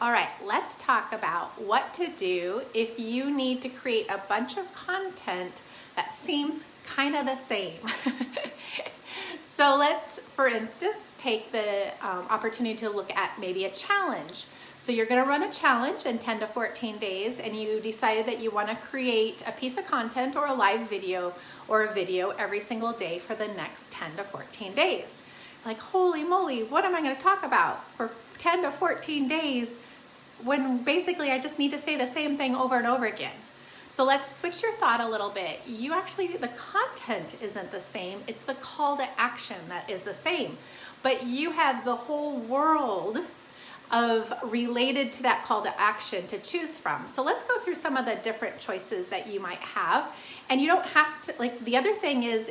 All right, let's talk about what to do if you need to create a bunch of content that seems kind of the same. So let's, for instance, take the opportunity to look at maybe a challenge. So you're going to run a challenge in 10 to 14 days, and you decided that you want to create a piece of content or a live video or a video every single day for the next 10 to 14 days. Like, holy moly, what am I going to talk about for 10 to 14 days when basically I just need to say the same thing over and over again? So let's switch your thought a little bit. You actually, the content isn't the same. It's the call to action that is the same. But you have the whole world of related to that call to action to choose from. So let's go through some of the different choices that you might have. And you don't have to, like, the other thing is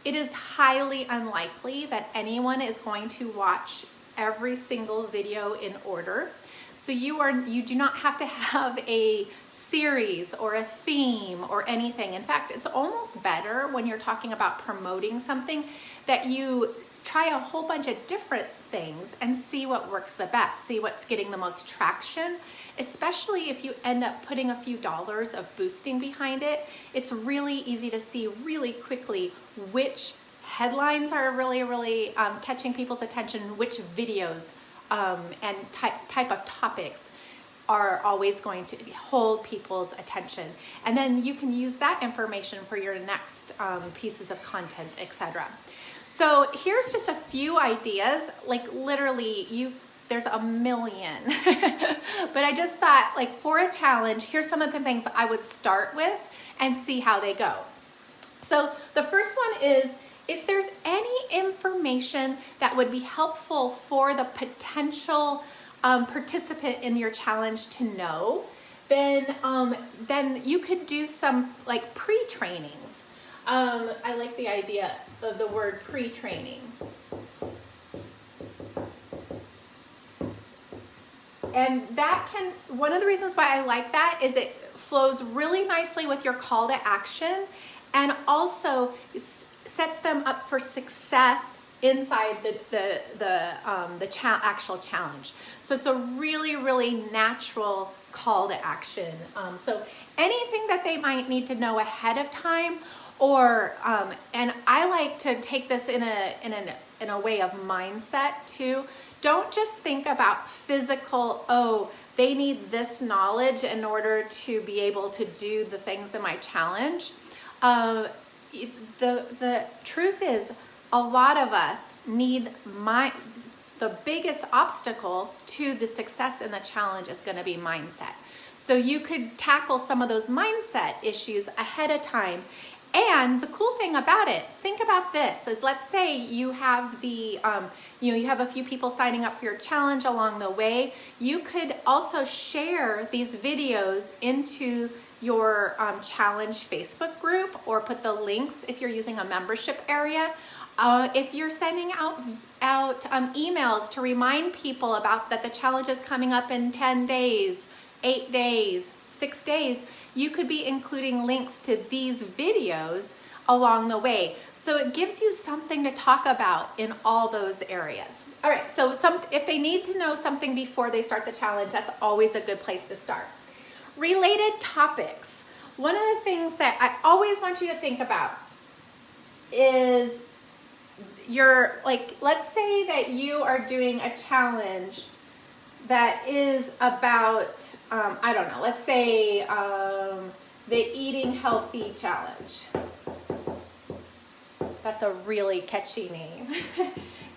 it is highly unlikely that anyone is going to watch every single video in order. So you do not have to have a series or a theme or anything. In fact, it's almost better when you're talking about promoting something that you try a whole bunch of different things and see what works the best, see what's getting the most traction, especially if you end up putting a few dollars of boosting behind it. It's really easy to see really quickly which headlines are really catching people's attention, which videos and type of topics are always going to hold people's attention. And then you can use that information for your next pieces of content, etc. So here's just a few ideas, like literally there's a million. But I just thought, like, for a challenge, here's some of the things I would start with and see how they go. So the first one is, if there's any information that would be helpful for the potential participant in your challenge to know, then you could do some like pre-trainings. I like the idea of the word pre-training. And that one of the reasons why I like that is it flows really nicely with your call to action, and also sets them up for success inside the actual challenge. So it's a really natural call to action. So anything that they might need to know ahead of time, or and I like to take this in a way of mindset too. Don't just think about physical, oh, they need this knowledge in order to be able to do the things in my challenge. The truth is, a lot of us need the biggest obstacle to the success in the challenge is going to be mindset. So you could tackle some of those mindset issues ahead of time. And the cool thing about it, think about this, is let's say you have you have a few people signing up for your challenge along the way. You could also share these videos into your challenge Facebook group, or put the links if you're using a membership area. If you're sending out emails to remind people about that the challenge is coming up in 10 days, 8 days, 6 days, you could be including links to these videos along the way. So it gives you something to talk about in all those areas. All right, so if they need to know something before they start the challenge, that's always a good place to start. Related topics. One of the things that I always want you to think about is let's say that you are doing a challenge that is about, I don't know, let's say the Eating Healthy Challenge. That's a really catchy name.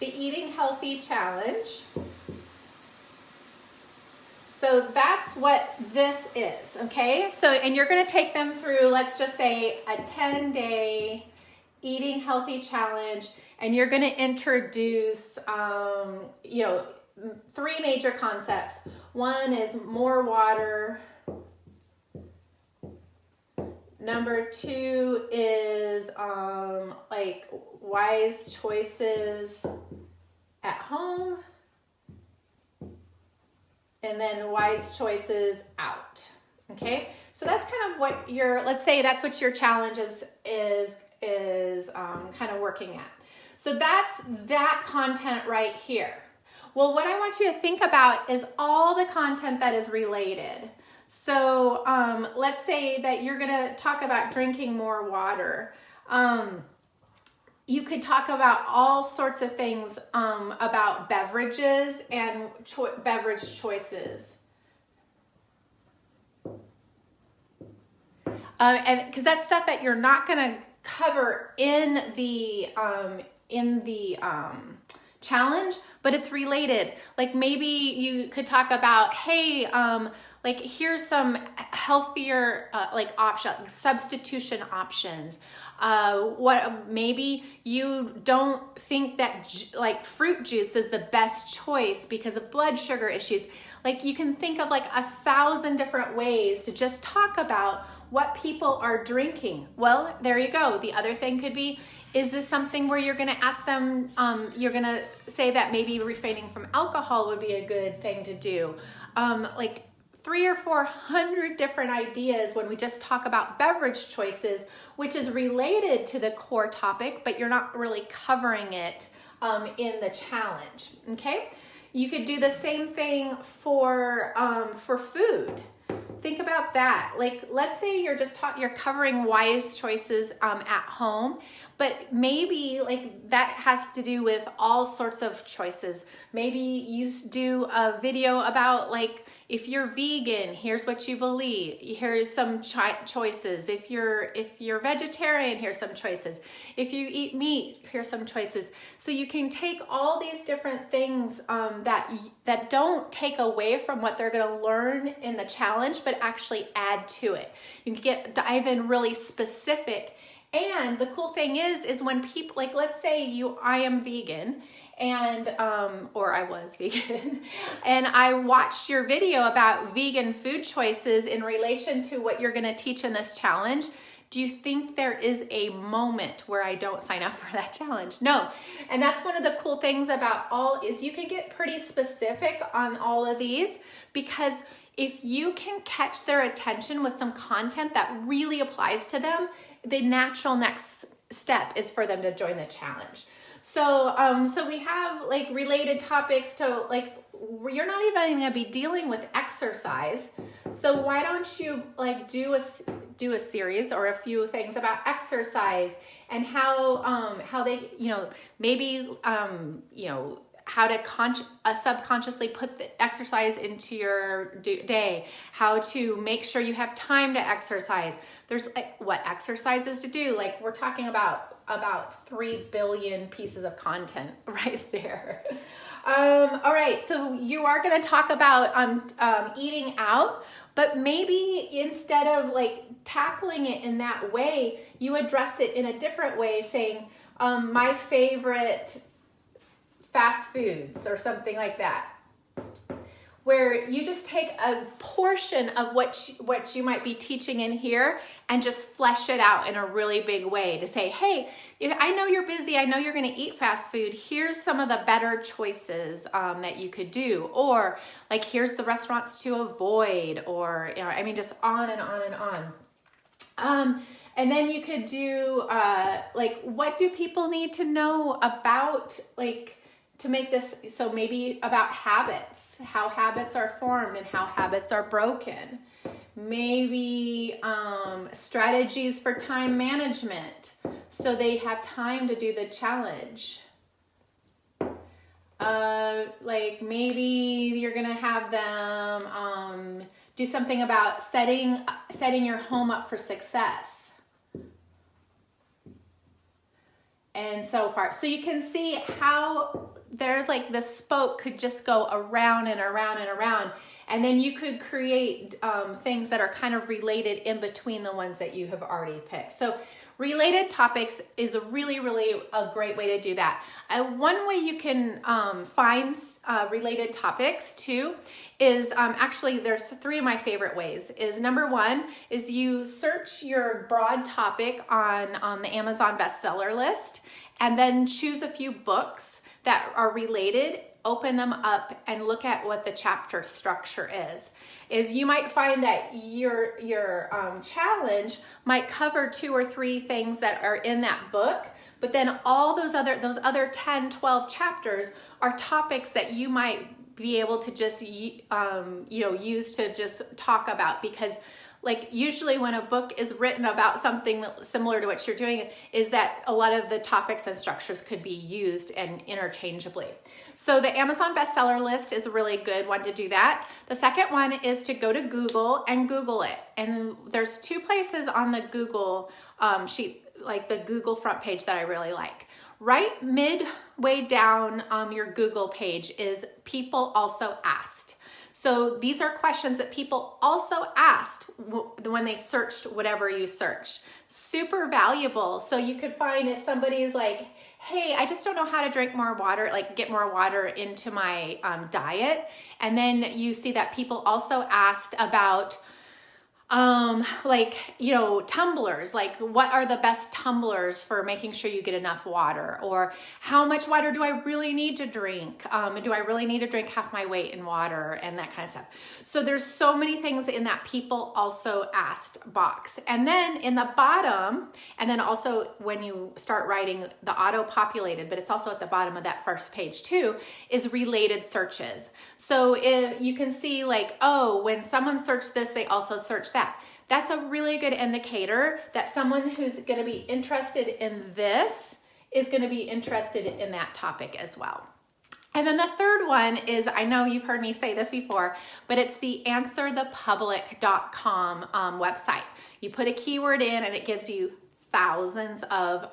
The Eating Healthy Challenge. So that's what this is, okay? So, and you're gonna take them through, let's just say, a 10-day Eating Healthy Challenge, and you're gonna introduce, 3 major concepts. One is more water. Number 2 is like wise choices at home. And then wise choices out. Okay, so that's kind of what let's say that's what your challenge is kind of working at. So that's that content right here. Well, what I want you to think about is all the content that is related. So let's say that you're going to talk about drinking more water. You could talk about all sorts of things about beverages and beverage choices. And because that's stuff that you're not going to cover in the challenge, but it's related. Like maybe you could talk about, hey, like here's some healthier like substitution options. What maybe you don't think that like fruit juice is the best choice because of blood sugar issues. Like you can think of like 1,000 different ways to just talk about what people are drinking. Well, there you go. The other thing could be, is this something where you're going to ask them, you're going to say that maybe refraining from alcohol would be a good thing to do. Like 300 or 400 different ideas when we just talk about beverage choices, which is related to the core topic, but you're not really covering it in the challenge, okay? You could do the same thing for food. Think about that. Like, let's say you're you're covering wise choices at home, but maybe like that has to do with all sorts of choices. Maybe you do a video about like, if you're vegan, here's what you believe. Here's some choices. If you're vegetarian, here's some choices. If you eat meat, here's some choices. So you can take all these different things that don't take away from what they're going to learn in the challenge, but actually add to it. You can dive in really specific. And the cool thing is when people, like, let's say I am vegan and, or I was vegan and I watched your video about vegan food choices in relation to what you're going to teach in this challenge. Do you think there is a moment where I don't sign up for that challenge? No. And that's one of the cool things about is you can get pretty specific on all of these, because if you can catch their attention with some content that really applies to them, the natural next step is for them to join the challenge. So, so we have like related topics to like, you're not even going to be dealing with exercise. So why don't you like do a series or a few things about exercise and how they, maybe, how to subconsciously put the exercise into your day, how to make sure you have time to exercise. There's what exercises to do. Like we're talking about 3 billion pieces of content right there. All right, so you are going to talk about eating out, but maybe instead of like tackling it in that way, you address it in a different way, saying my favorite fast foods or something like that, where you just take a portion of what you might be teaching in here and just flesh it out in a really big way to say, hey, I know you're busy, I know you're going to eat fast food, here's some of the better choices that you could do, or like here's the restaurants to avoid, or just on and on and on. And then you could do like, what do people need to know about, like, to make this, so maybe about habits, how habits are formed and how habits are broken. Maybe strategies for time management, so they have time to do the challenge. Like maybe you're gonna have them do something about setting your home up for success. And so forth. So you can see how there's like the spoke could just go around and around and around. And then you could create things that are kind of related in between the ones that you have already picked. So related topics is a really, really a great way to do that. One way you can find related topics too is actually there's 3 of my favorite ways. Is number 1 is you search your broad topic on the Amazon bestseller list and then choose a few books that are related, open them up and look at what the chapter structure is you might find that your challenge might cover 2 or 3 things that are in that book, But then all those other 10, 12 chapters are topics that you might be able to just, use to just talk about, because like usually when a book is written about something similar to what you're doing is that a lot of the topics and structures could be used and interchangeably. So the Amazon bestseller list is a really good one to do that. The second one is to go to Google and Google it. And there's two places on the Google sheet, like the Google front page, that I really like. Right midway down your Google page is people also asked. So these are questions that people also asked when they searched whatever you searched. Super valuable. So you could find if somebody's like, hey, I just don't know how to drink more water, like get more water into my diet. And then you see that people also asked about tumblers, like what are the best tumblers for making sure you get enough water, or how much water do I really need to drink? Do I really need to drink half my weight in water, and that kind of stuff. So there's so many things in that people also asked box. And then in the bottom, and then also when you start writing the auto populated, but it's also at the bottom of that first page too, is related searches. So if you can see like, oh, when someone searched this, they also searched that. That's a really good indicator that someone who's going to be interested in this is going to be interested in that topic as well. And then the third one is, I know you've heard me say this before, but it's the answerthepublic.com website. You put a keyword in and it gives you thousands of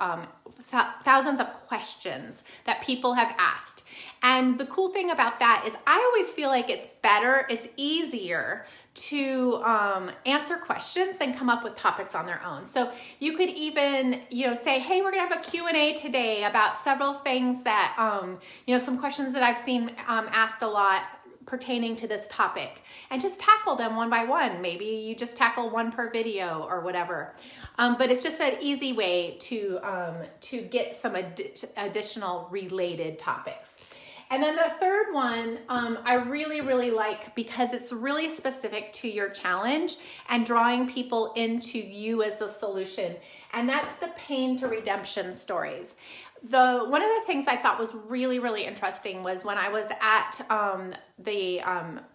questions that people have asked. And the cool thing about that is I always feel like it's easier to answer questions than come up with topics on their own. So you could even, say, hey, we're gonna have a Q&A today about several things that, some questions that I've seen asked a lot pertaining to this topic, and just tackle them one by one. Maybe you just tackle one per video or whatever. But it's just an easy way to get some additional related topics. And then the third one, I really, really like because it's really specific to your challenge and drawing people into you as a solution. And that's the pain to redemption stories. One of the things I thought was really, really interesting was when I was at the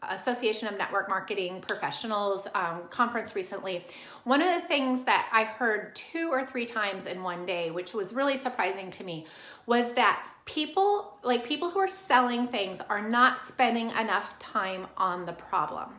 Association of Network Marketing Professionals conference recently. One of the things that I heard 2 or 3 times in one day, which was really surprising to me, was that people who are selling things are not spending enough time on the problem.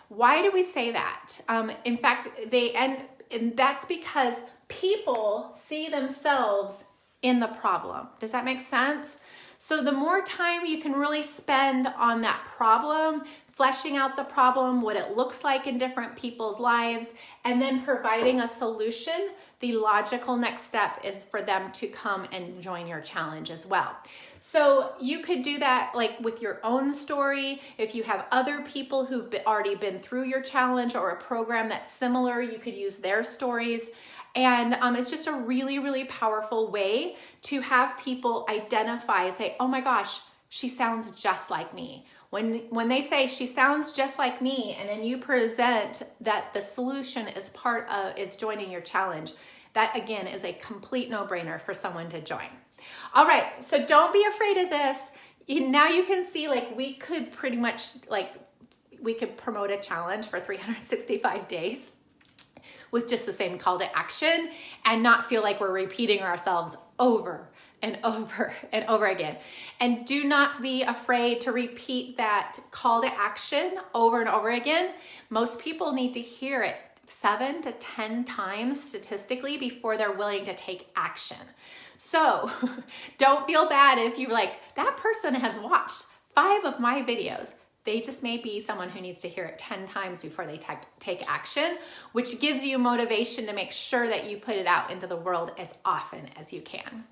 Why do we say that? In fact, and that's because people see themselves in the problem. Does that make sense? So the more time you can really spend on that problem, fleshing out the problem, what it looks like in different people's lives, and then providing a solution, the logical next step is for them to come and join your challenge as well. So you could do that like with your own story. If you have other people who've already been through your challenge or a program that's similar, you could use their stories. And it's just a really, really powerful way to have people identify and say, oh my gosh, she sounds just like me. When they say she sounds just like me, and then you present that the solution is joining your challenge, that again is a complete no-brainer for someone to join. All right, so don't be afraid of this. Now you can see we could pretty much we could promote a challenge for 365 days. With just the same call to action and not feel like we're repeating ourselves over and over and over again. And do not be afraid to repeat that call to action over and over again. Most people need to hear it 7 to 10 times statistically before they're willing to take action. So don't feel bad if you're like, that person has watched 5 of my videos. They just may be someone who needs to hear it 10 times before they take action, which gives you motivation to make sure that you put it out into the world as often as you can.